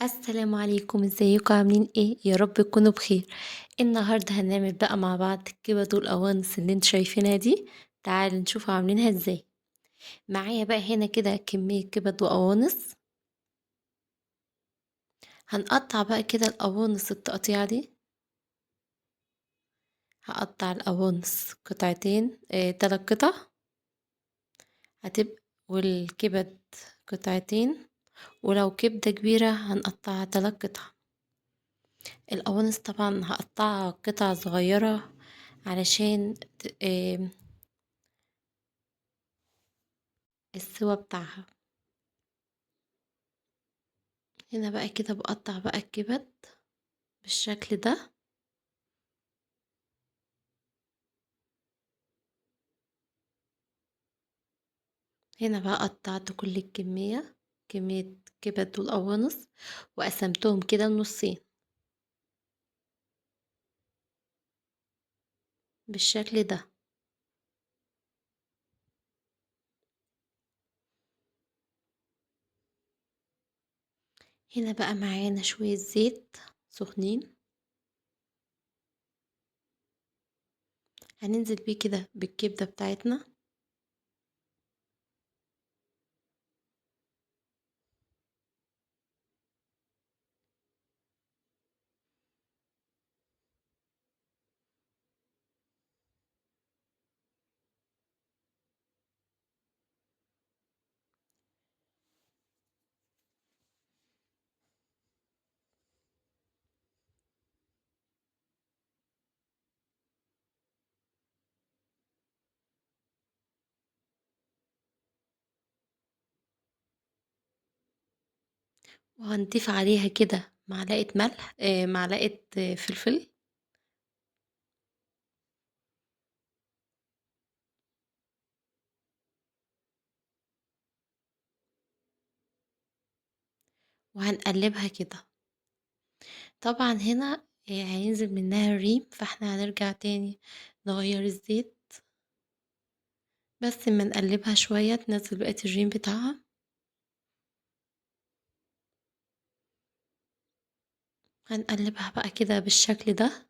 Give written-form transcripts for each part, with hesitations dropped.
السلام عليكم، ازيكم عاملين ايه؟ يا رب تكونوا بخير. النهارده هنعمل بقى مع بعض الكبد والقوانص اللي انتوا شايفينها دي. تعالوا نشوف عاملينها ازاي. معايا بقى هنا كده كمية كبد وقوانص. هنقطع بقى كده القوانص التقطيعة دي. هقطع القوانص قطعتين 3 قطع. هتبقى والكبد قطعتين. ولو كبدة كبيرة هنقطعها 3 قطع. القوانص طبعا هقطعها قطع صغيرة علشان السوا بتاعها. هنا بقى كده بقطع بقى الكبد بالشكل ده. هنا بقى قطعت كل كمية كبد والقوانص، وقسمتهم كده نصين بالشكل ده. هنا بقى معانا شوية زيت سخنين، هننزل بيه كده بالكبدة بتاعتنا. وهنضيف عليها كده معلقة ملح، معلقة فلفل. وهنقلبها كده. طبعا هنا هينزل منها الريم، فاحنا هنرجع تاني نغير الزيت بس اما نقلبها شوية تنزل بقية الريم بتاعها. هنقلبها بقى كده بالشكل ده.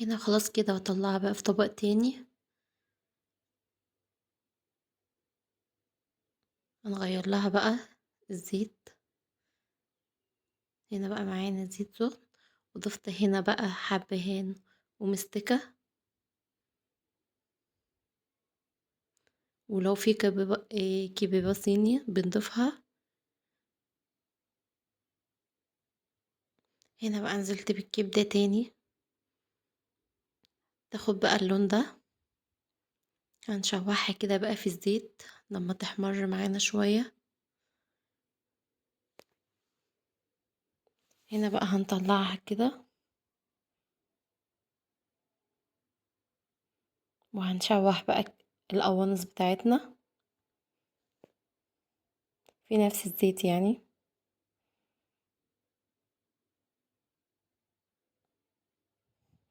هنا خلاص كده هطلعها بقى في طبق تاني. هنغير لها بقى الزيت. هنا بقى معانا زيت سخن، وضفت هنا بقى حبهان ومستكة. ولو في كبيبة صيني بنضيفها. هنا بقى نزلت بالكبدة تاني تاخد بقى اللون ده. هنشوحها كده بقى في الزيت لما تحمر معانا شوية. هنا بقى هنطلعها كده وهنشوح بقى القوانص بتاعتنا في نفس الزيت يعني.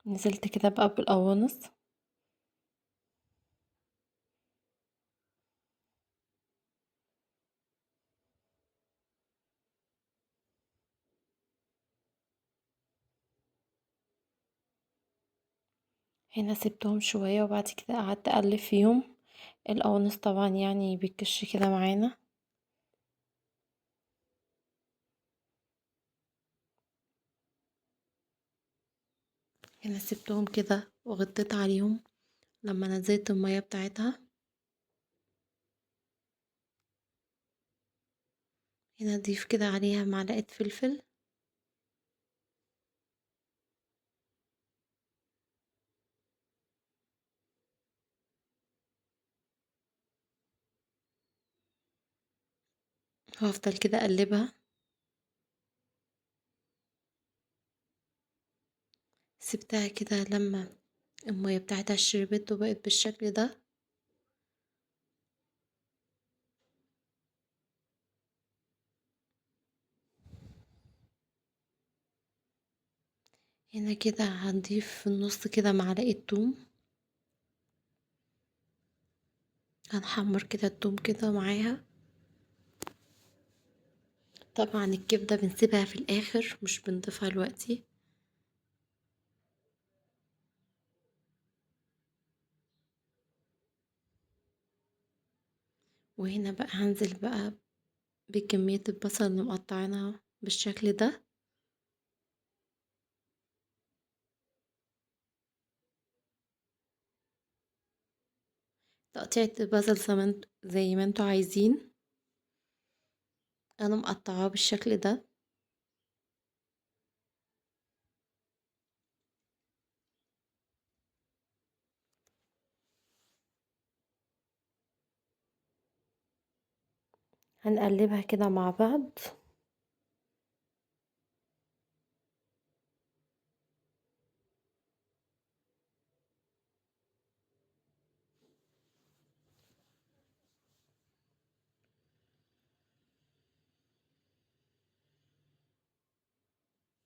نزلت كده بقى بالقوانص. هنا سبتهم شوية وبعد كده قعدت اقلب فيهم. القوانص طبعا يعني بتكش كده معانا. هنا سبتهم كده وغطيت عليهم لما نزلت المية بتاعتها. هنا اضيف كده عليها معلقة فلفل. وهفضل كده اقلبها. سبتها كده لما المية بتاعتها شربت وبقت بالشكل ده. هنا كده هنضيف في النص كده معلقة توم، هنحمر كده التوم كده معاها. طبعا الكبدة بنسيبها في الآخر، مش بنضيفها دلوقتي. وهنا بقى هنزل بقى بكمية البصل اللي مقطعينها بالشكل ده. تقطيعة البصل زي ما انتوا عايزين، انا مقطعاه بالشكل ده. هنقلبها كده مع بعض.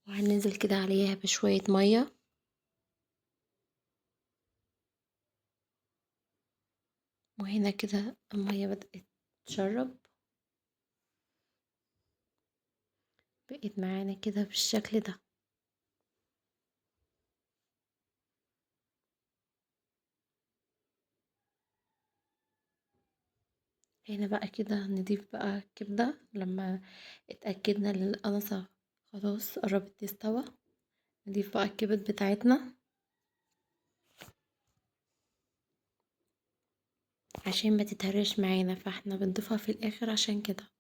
وهننزل كده عليها بشوية مية. وهنا كده المية بدأت تشرب، بقت معانا كده بالشكل ده. هنا بقى كده نضيف بقى الكبدة لما اتأكدنا ان القنصة خلاص قربت تستوى. نضيف بقى الكبد بتاعتنا عشان ما تتهرش معانا، فاحنا بنضيفها في الاخر عشان كده.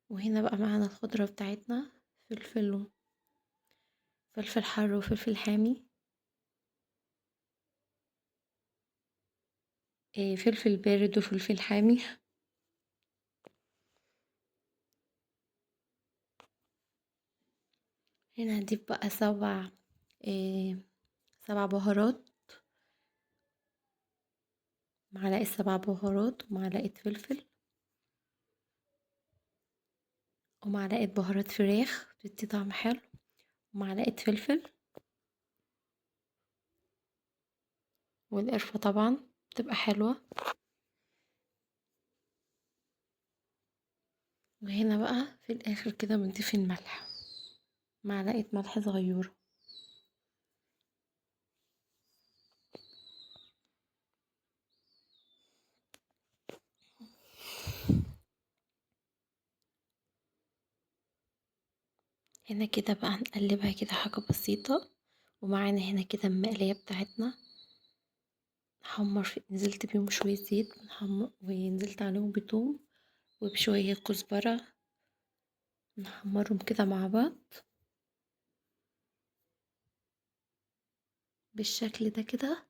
وهنا بقى معانا الخضرة بتاعتنا، فلفل حار وفلفل حامي، فلفل بارد وفلفل حامي. هنا هنضيف بقى إيه 7 بهارات، معلقة 7 بهارات ومعلقة فلفل ومعلقة بهارات فراخ بتدي طعم حلو ومعلقة فلفل، والقرفة طبعا بتبقى حلوة. وهنا بقى في الآخر كده بنضيف الملح، معلقة ملح صغيرة. هنا كده بقى هنقلبها كده حاجة بسيطة. ومعانا هنا كده المقلية بتاعتنا، نزلت بيهم شوية زيت ونزلت عليهم بتوم وبشوية كزبرة، نحمرهم كده مع بعض بالشكل ده كده.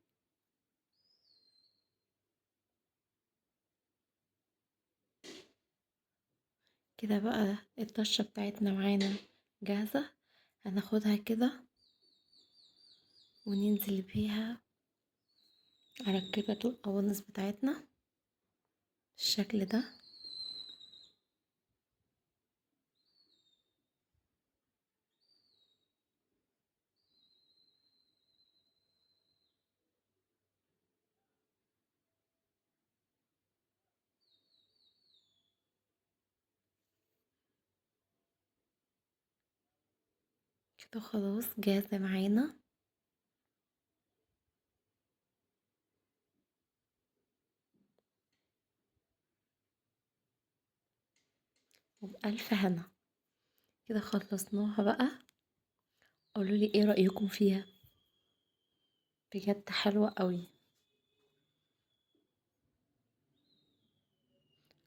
كده بقى الطشة بتاعتنا معانا جاهزة. هناخدها كده وننزل بيها على الكبد والقوانص بتاعتنا بالشكل ده. كده خلاص جاهزة معانا. وبألف هنا. كده خلصناها بقى، قولولي ايه رأيكم فيها، بجد حلوة قوي.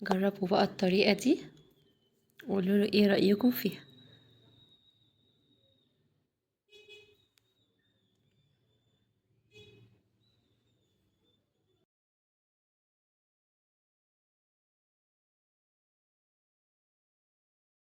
جربوا بقى الطريقة دي وقولولي ايه رأيكم فيها.